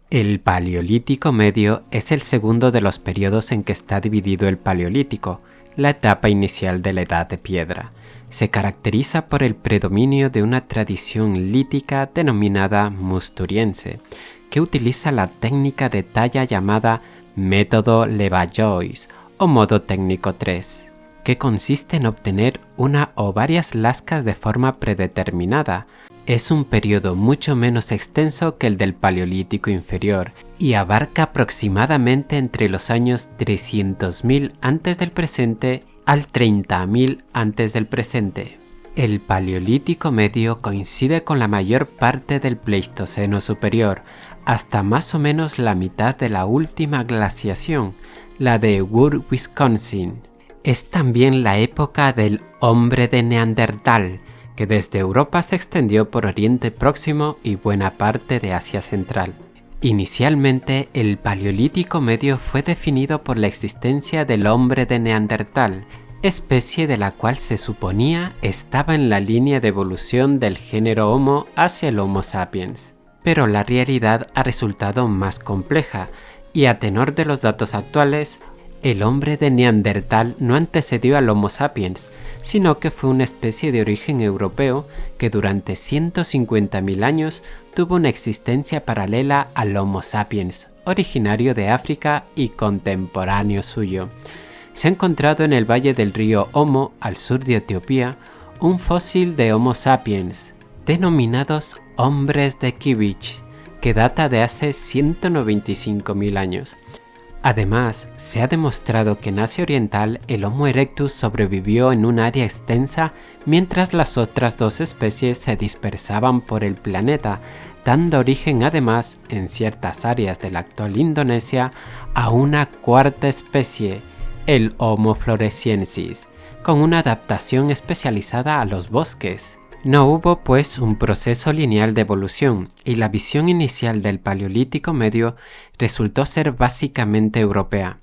El Paleolítico Medio es el segundo de los periodos en que está dividido el Paleolítico, la etapa inicial de la Edad de Piedra. Se caracteriza por el predominio de una tradición lítica denominada musturiense, que utiliza la técnica de talla llamada método Levallois o modo técnico 3, que consiste en obtener una o varias lascas de forma predeterminada. Es un periodo mucho menos extenso que el del Paleolítico Inferior y abarca aproximadamente entre los años 300.000 antes del presente al 30.000 antes del presente. El Paleolítico Medio coincide con la mayor parte del Pleistoceno Superior, hasta más o menos la mitad de la última glaciación, la de Wood, Wisconsin. Es también la época del hombre de Neandertal, que desde Europa se extendió por Oriente Próximo y buena parte de Asia Central. Inicialmente, el Paleolítico Medio fue definido por la existencia del hombre de Neandertal, especie de la cual se suponía estaba en la línea de evolución del género Homo hacia el Homo sapiens. Pero la realidad ha resultado más compleja, y a tenor de los datos actuales, el hombre de Neandertal no antecedió al Homo sapiens, sino que fue una especie de origen europeo que durante 150.000 años tuvo una existencia paralela al Homo sapiens, originario de África y contemporáneo suyo. Se ha encontrado en el valle del río Omo, al sur de Etiopía, un fósil de Homo sapiens, denominados hombres de Kivich, que data de hace 195.000 años. Además, se ha demostrado que en Asia Oriental el Homo erectus sobrevivió en un área extensa mientras las otras dos especies se dispersaban por el planeta, dando origen además, en ciertas áreas de la actual Indonesia, a una cuarta especie, el Homo floresiensis, con una adaptación especializada a los bosques. No hubo pues un proceso lineal de evolución y la visión inicial del Paleolítico Medio resultó ser básicamente europea,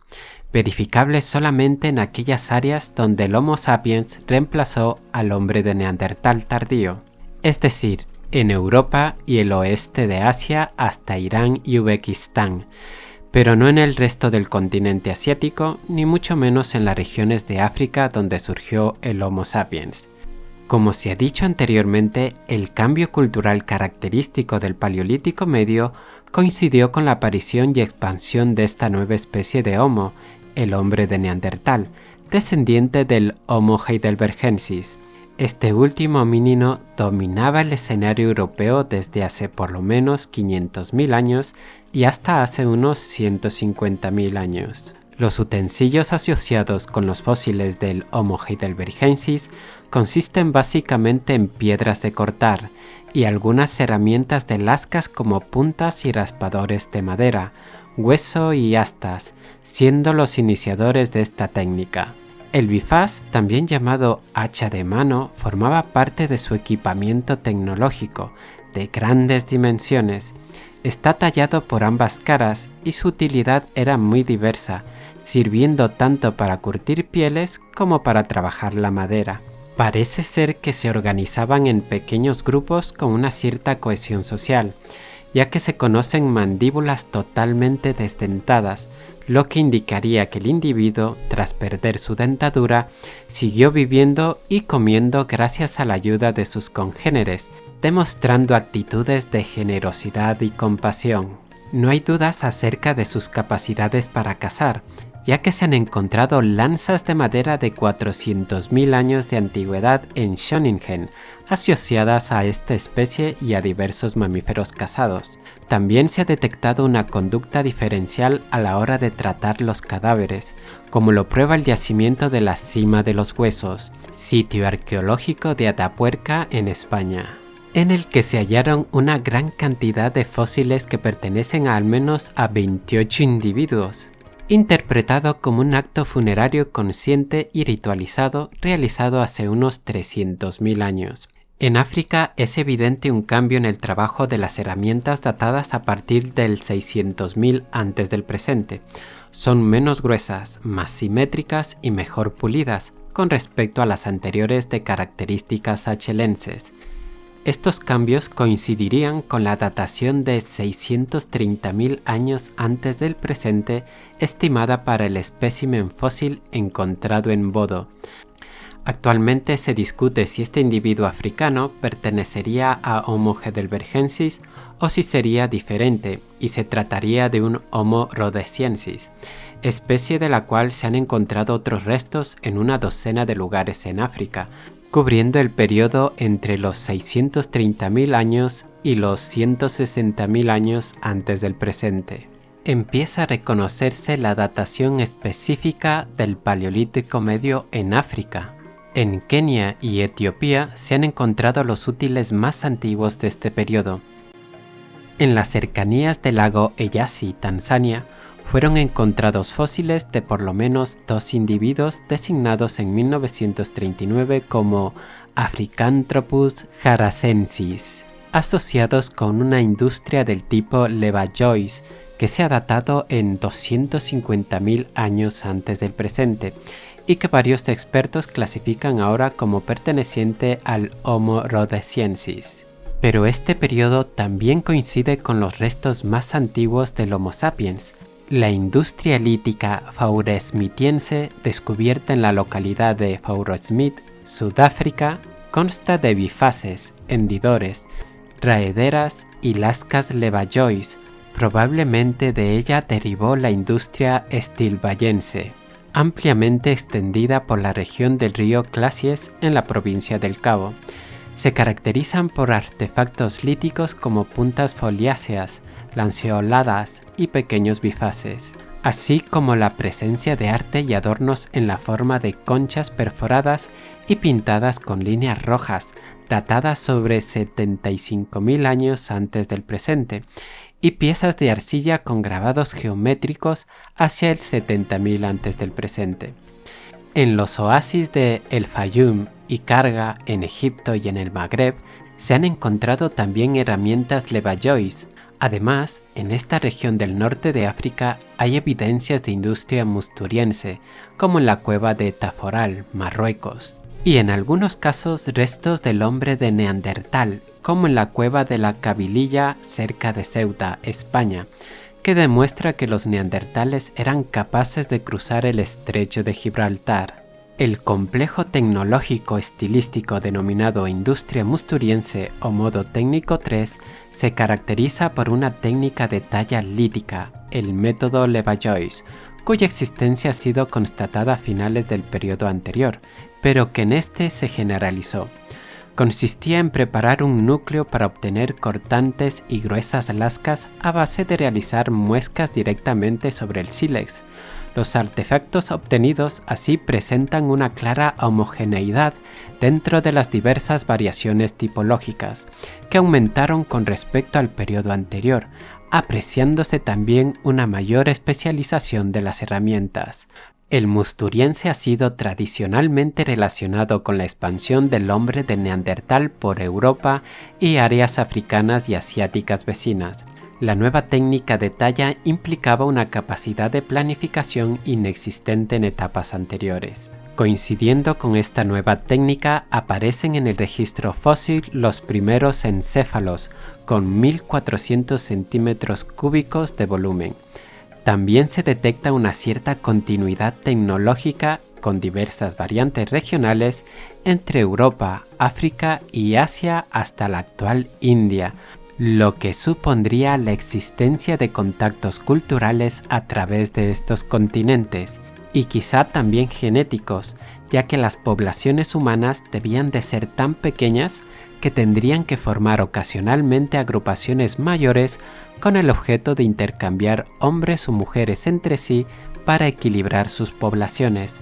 verificable solamente en aquellas áreas donde el Homo sapiens reemplazó al hombre de Neandertal tardío, es decir, en Europa y el oeste de Asia hasta Irán y Uzbekistán, pero no en el resto del continente asiático, ni mucho menos en las regiones de África donde surgió el Homo sapiens. Como se ha dicho anteriormente, el cambio cultural característico del Paleolítico Medio coincidió con la aparición y expansión de esta nueva especie de Homo, el hombre de Neandertal, descendiente del Homo heidelbergensis. Este último homínido dominaba el escenario europeo desde hace por lo menos 500.000 años y hasta hace unos 150.000 años. Los utensilios asociados con los fósiles del Homo heidelbergensis consisten básicamente en piedras de cortar y algunas herramientas de lascas como puntas y raspadores de madera, hueso y astas, siendo los iniciadores de esta técnica. El bifaz, también llamado hacha de mano, formaba parte de su equipamiento tecnológico, de grandes dimensiones. Está tallado por ambas caras y su utilidad era muy diversa, sirviendo tanto para curtir pieles como para trabajar la madera. Parece ser que se organizaban en pequeños grupos con una cierta cohesión social, ya que se conocen mandíbulas totalmente desdentadas, lo que indicaría que el individuo, tras perder su dentadura, siguió viviendo y comiendo gracias a la ayuda de sus congéneres, demostrando actitudes de generosidad y compasión. No hay dudas acerca de sus capacidades para cazar, ya que se han encontrado lanzas de madera de 400.000 años de antigüedad en Schöningen, asociadas a esta especie y a diversos mamíferos cazados. También se ha detectado una conducta diferencial a la hora de tratar los cadáveres, como lo prueba el yacimiento de la Cima de los Huesos, sitio arqueológico de Atapuerca en España, en el que se hallaron una gran cantidad de fósiles que pertenecen al menos a 28 individuos, interpretado como un acto funerario consciente y ritualizado realizado hace unos 300.000 años. En África es evidente un cambio en el trabajo de las herramientas datadas a partir del 600.000 antes del presente. Son menos gruesas, más simétricas y mejor pulidas con respecto a las anteriores de características achelenses. Estos cambios coincidirían con la datación de 630.000 años antes del presente estimada para el espécimen fósil encontrado en Bodo. Actualmente se discute si este individuo africano pertenecería a Homo heidelbergensis o si sería diferente y se trataría de un Homo rhodesiensis, especie de la cual se han encontrado otros restos en una docena de lugares en África, cubriendo el periodo entre los 630.000 años y los 160.000 años antes del presente. Empieza a reconocerse la datación específica del Paleolítico Medio en África. En Kenia y Etiopía se han encontrado los útiles más antiguos de este periodo. En las cercanías del lago Eyasi, Tanzania, fueron encontrados fósiles de por lo menos 2 individuos designados en 1939 como Africanthropus jaracensis, asociados con una industria del tipo Levallois, que se ha datado en 250.000 años antes del presente, y que varios expertos clasifican ahora como perteneciente al Homo rhodesiensis. Pero este periodo también coincide con los restos más antiguos del Homo sapiens. La industria lítica fauresmitiense, descubierta en la localidad de Fauresmith, Sudáfrica, consta de bifaces, hendidores, raederas y lascas Levallois. Probablemente de ella derivó la industria stilbayense, ampliamente extendida por la región del río Clasies en la provincia del Cabo. Se caracterizan por artefactos líticos como puntas foliáceas, lanceoladas y pequeños bifaces, así como la presencia de arte y adornos en la forma de conchas perforadas y pintadas con líneas rojas, datadas sobre 75.000 años antes del presente, y piezas de arcilla con grabados geométricos hacia el 70.000 antes del presente. En los oasis de El Fayum y Karga, en Egipto y en el Magreb, se han encontrado también herramientas Levallois. Además, en esta región del norte de África hay evidencias de industria musturiense, como en la cueva de Taforal, Marruecos, y en algunos casos restos del hombre de Neandertal, como en la cueva de la Cabililla cerca de Ceuta, España, que demuestra que los neandertales eran capaces de cruzar el estrecho de Gibraltar. El complejo tecnológico estilístico denominado industria musturiense o modo técnico 3 se caracteriza por una técnica de talla lítica, el método Levallois, cuya existencia ha sido constatada a finales del periodo anterior, pero que en este se generalizó. Consistía en preparar un núcleo para obtener cortantes y gruesas lascas a base de realizar muescas directamente sobre el sílex. Los artefactos obtenidos así presentan una clara homogeneidad dentro de las diversas variaciones tipológicas, que aumentaron con respecto al periodo anterior, apreciándose también una mayor especialización de las herramientas. El musturiense ha sido tradicionalmente relacionado con la expansión del hombre de Neandertal por Europa y áreas africanas y asiáticas vecinas. La nueva técnica de talla implicaba una capacidad de planificación inexistente en etapas anteriores. Coincidiendo con esta nueva técnica, aparecen en el registro fósil los primeros encéfalos, con 1.400 centímetros cúbicos de volumen. También se detecta una cierta continuidad tecnológica con diversas variantes regionales entre Europa, África y Asia hasta la actual India, lo que supondría la existencia de contactos culturales a través de estos continentes, y quizá también genéticos, ya que las poblaciones humanas debían de ser tan pequeñas que tendrían que formar ocasionalmente agrupaciones mayores con el objeto de intercambiar hombres o mujeres entre sí para equilibrar sus poblaciones.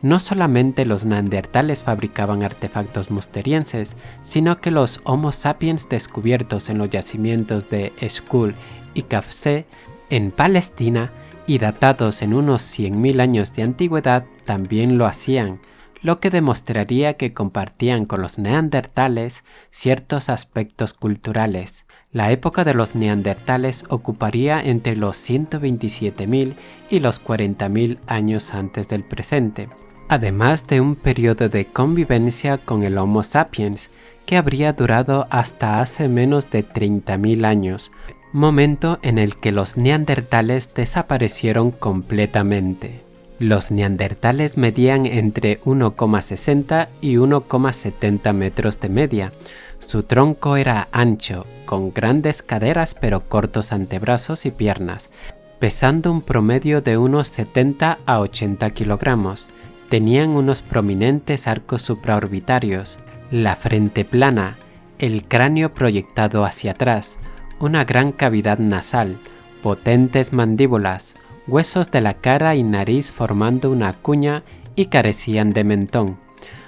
No solamente los neandertales fabricaban artefactos musterienses, sino que los Homo sapiens descubiertos en los yacimientos de Eshkul y Kafse en Palestina y datados en unos 100.000 años de antigüedad también lo hacían, lo que demostraría que compartían con los neandertales ciertos aspectos culturales. La época de los neandertales ocuparía entre los 127.000 y los 40.000 años antes del presente, además de un periodo de convivencia con el Homo sapiens, que habría durado hasta hace menos de 30.000 años, momento en el que los neandertales desaparecieron completamente. Los neandertales medían entre 1,60 y 1,70 metros de media. Su tronco era ancho, con grandes caderas pero cortos antebrazos y piernas, pesando un promedio de unos 70 a 80 kilogramos. Tenían unos prominentes arcos supraorbitarios, la frente plana, el cráneo proyectado hacia atrás, una gran cavidad nasal, potentes mandíbulas, huesos de la cara y nariz formando una cuña y carecían de mentón.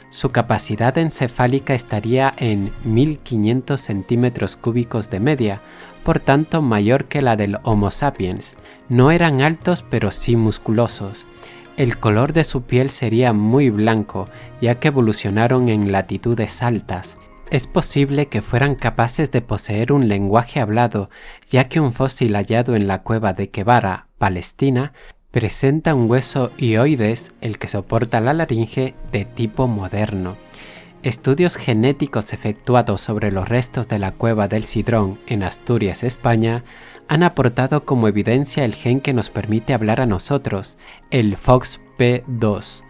Su capacidad encefálica estaría en 1500 centímetros cúbicos de media, por tanto mayor que la del Homo sapiens. No eran altos pero sí musculosos. El color de su piel sería muy blanco, ya que evolucionaron en latitudes altas. Es posible que fueran capaces de poseer un lenguaje hablado, ya que un fósil hallado en la cueva de Quevara, Palestina, presenta un hueso hyoides, el que soporta la laringe, de tipo moderno. Estudios genéticos efectuados sobre los restos de la cueva del Sidrón, en Asturias, España, han aportado como evidencia el gen que nos permite hablar a nosotros, el FOXP2.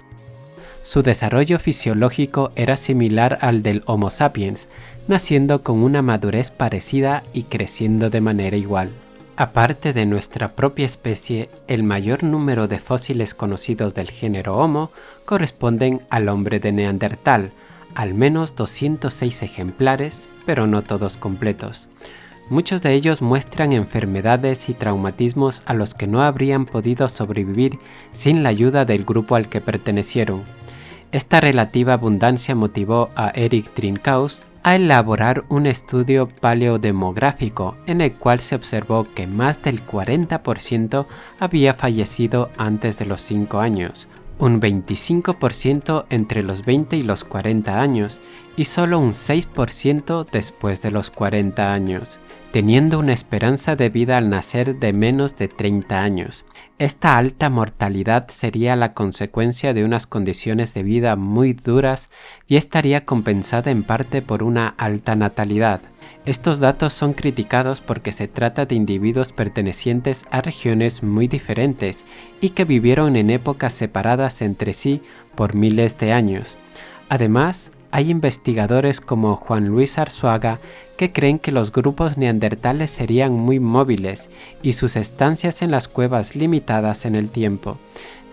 Su desarrollo fisiológico era similar al del Homo sapiens, naciendo con una madurez parecida y creciendo de manera igual. Aparte de nuestra propia especie, el mayor número de fósiles conocidos del género Homo corresponden al hombre de Neandertal, al menos 206 ejemplares, pero no todos completos. Muchos de ellos muestran enfermedades y traumatismos a los que no habrían podido sobrevivir sin la ayuda del grupo al que pertenecieron. Esta relativa abundancia motivó a Eric Trinkaus a elaborar un estudio paleodemográfico en el cual se observó que más del 40% había fallecido antes de los 5 años, un 25% entre los 20 y los 40 años y solo un 6% después de los 40 años, teniendo una esperanza de vida al nacer de menos de 30 años. Esta alta mortalidad sería la consecuencia de unas condiciones de vida muy duras y estaría compensada en parte por una alta natalidad. Estos datos son criticados porque se trata de individuos pertenecientes a regiones muy diferentes y que vivieron en épocas separadas entre sí por miles de años. Además, hay investigadores como Juan Luis Arzuaga que creen que los grupos neandertales serían muy móviles y sus estancias en las cuevas limitadas en el tiempo,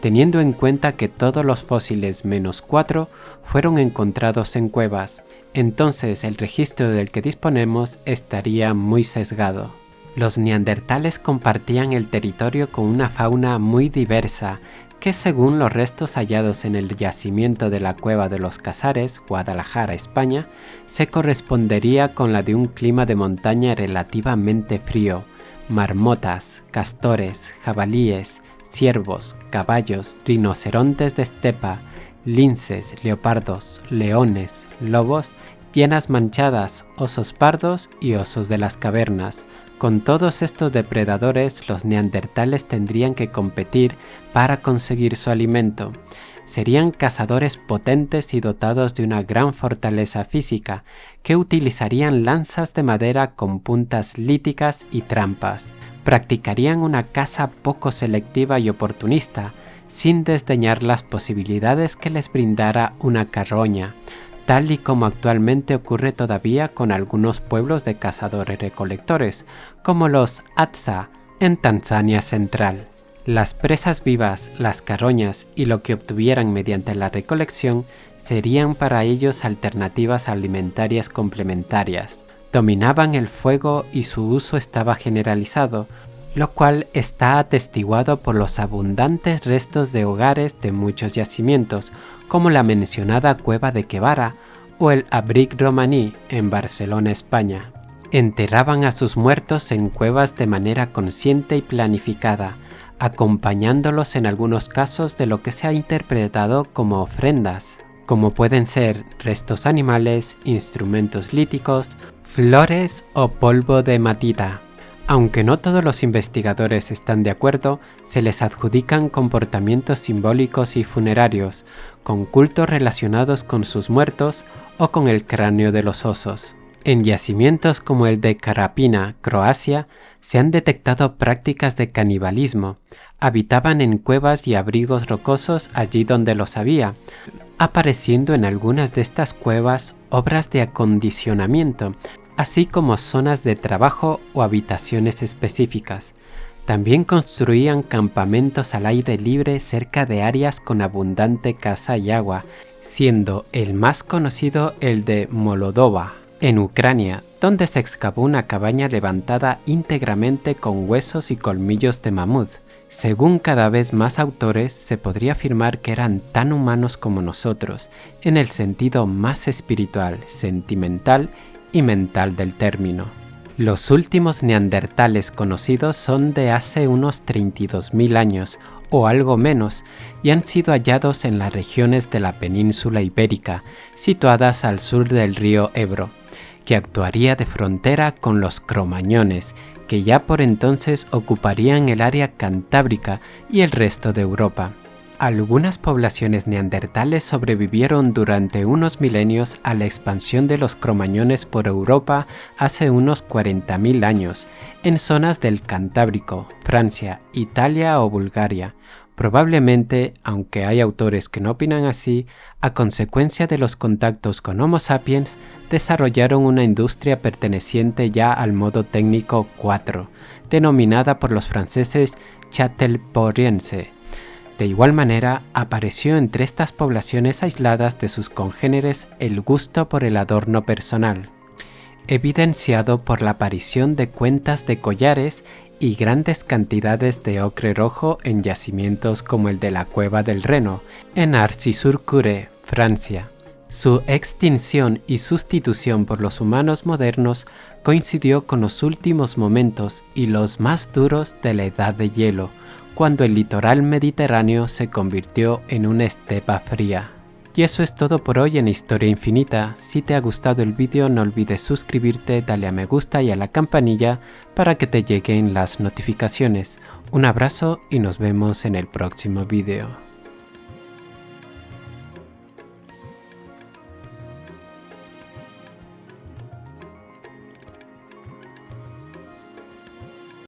teniendo en cuenta que todos los fósiles menos 4 fueron encontrados en cuevas. Entonces el registro del que disponemos estaría muy sesgado. Los neandertales compartían el territorio con una fauna muy diversa, que según los restos hallados en el yacimiento de la Cueva de los Casares, Guadalajara, España, se correspondería con la de un clima de montaña relativamente frío. Marmotas, castores, jabalíes, ciervos, caballos, rinocerontes de estepa, linces, leopardos, leones, lobos, hienas manchadas, osos pardos y osos de las cavernas. Con todos estos depredadores, los neandertales tendrían que competir para conseguir su alimento. Serían cazadores potentes y dotados de una gran fortaleza física, que utilizarían lanzas de madera con puntas líticas y trampas. Practicarían una caza poco selectiva y oportunista, sin desdeñar las posibilidades que les brindara una carroña, tal y como actualmente ocurre todavía con algunos pueblos de cazadores-recolectores, como los Hadza, en Tanzania central. Las presas vivas, las carroñas y lo que obtuvieran mediante la recolección serían para ellos alternativas alimentarias complementarias. Dominaban el fuego y su uso estaba generalizado, lo cual está atestiguado por los abundantes restos de hogares de muchos yacimientos, como la mencionada Cueva de Quevara o el Abric Romaní en Barcelona, España. Enterraban a sus muertos en cuevas de manera consciente y planificada, acompañándolos en algunos casos de lo que se ha interpretado como ofrendas, como pueden ser restos animales, instrumentos líticos, flores o polvo de matita. Aunque no todos los investigadores están de acuerdo, se les adjudican comportamientos simbólicos y funerarios, con cultos relacionados con sus muertos o con el cráneo de los osos. En yacimientos como el de Carapina, Croacia, se han detectado prácticas de canibalismo. Habitaban en cuevas y abrigos rocosos allí donde los había, apareciendo en algunas de estas cuevas obras de acondicionamiento, así como zonas de trabajo o habitaciones específicas. También construían campamentos al aire libre cerca de áreas con abundante caza y agua, siendo el más conocido el de Molodova, en Ucrania, donde se excavó una cabaña levantada íntegramente con huesos y colmillos de mamut. Según cada vez más autores, se podría afirmar que eran tan humanos como nosotros, en el sentido más espiritual, sentimental y mental del término. Los últimos neandertales conocidos son de hace unos 32.000 años, o algo menos, y han sido hallados en las regiones de la península ibérica, situadas al sur del río Ebro, que actuaría de frontera con los cromañones, que ya por entonces ocuparían el área cantábrica y el resto de Europa. Algunas poblaciones neandertales sobrevivieron durante unos milenios a la expansión de los cromañones por Europa hace unos 40.000 años, en zonas del Cantábrico, Francia, Italia o Bulgaria. Probablemente, aunque hay autores que no opinan así, a consecuencia de los contactos con Homo sapiens, desarrollaron una industria perteneciente ya al modo técnico 4, denominada por los franceses châtelpeoriense. De igual manera, apareció entre estas poblaciones aisladas de sus congéneres el gusto por el adorno personal, evidenciado por la aparición de cuentas de collares y grandes cantidades de ocre rojo en yacimientos como el de la Cueva del Reno, en Arcy-sur-Cure, Francia. Su extinción y sustitución por los humanos modernos coincidió con los últimos momentos y los más duros de la Edad de Hielo, cuando el litoral mediterráneo se convirtió en una estepa fría. Y eso es todo por hoy en Historia Infinita. Si te ha gustado el vídeo no olvides suscribirte, darle a me gusta y a la campanilla para que te lleguen las notificaciones. Un abrazo y nos vemos en el próximo vídeo.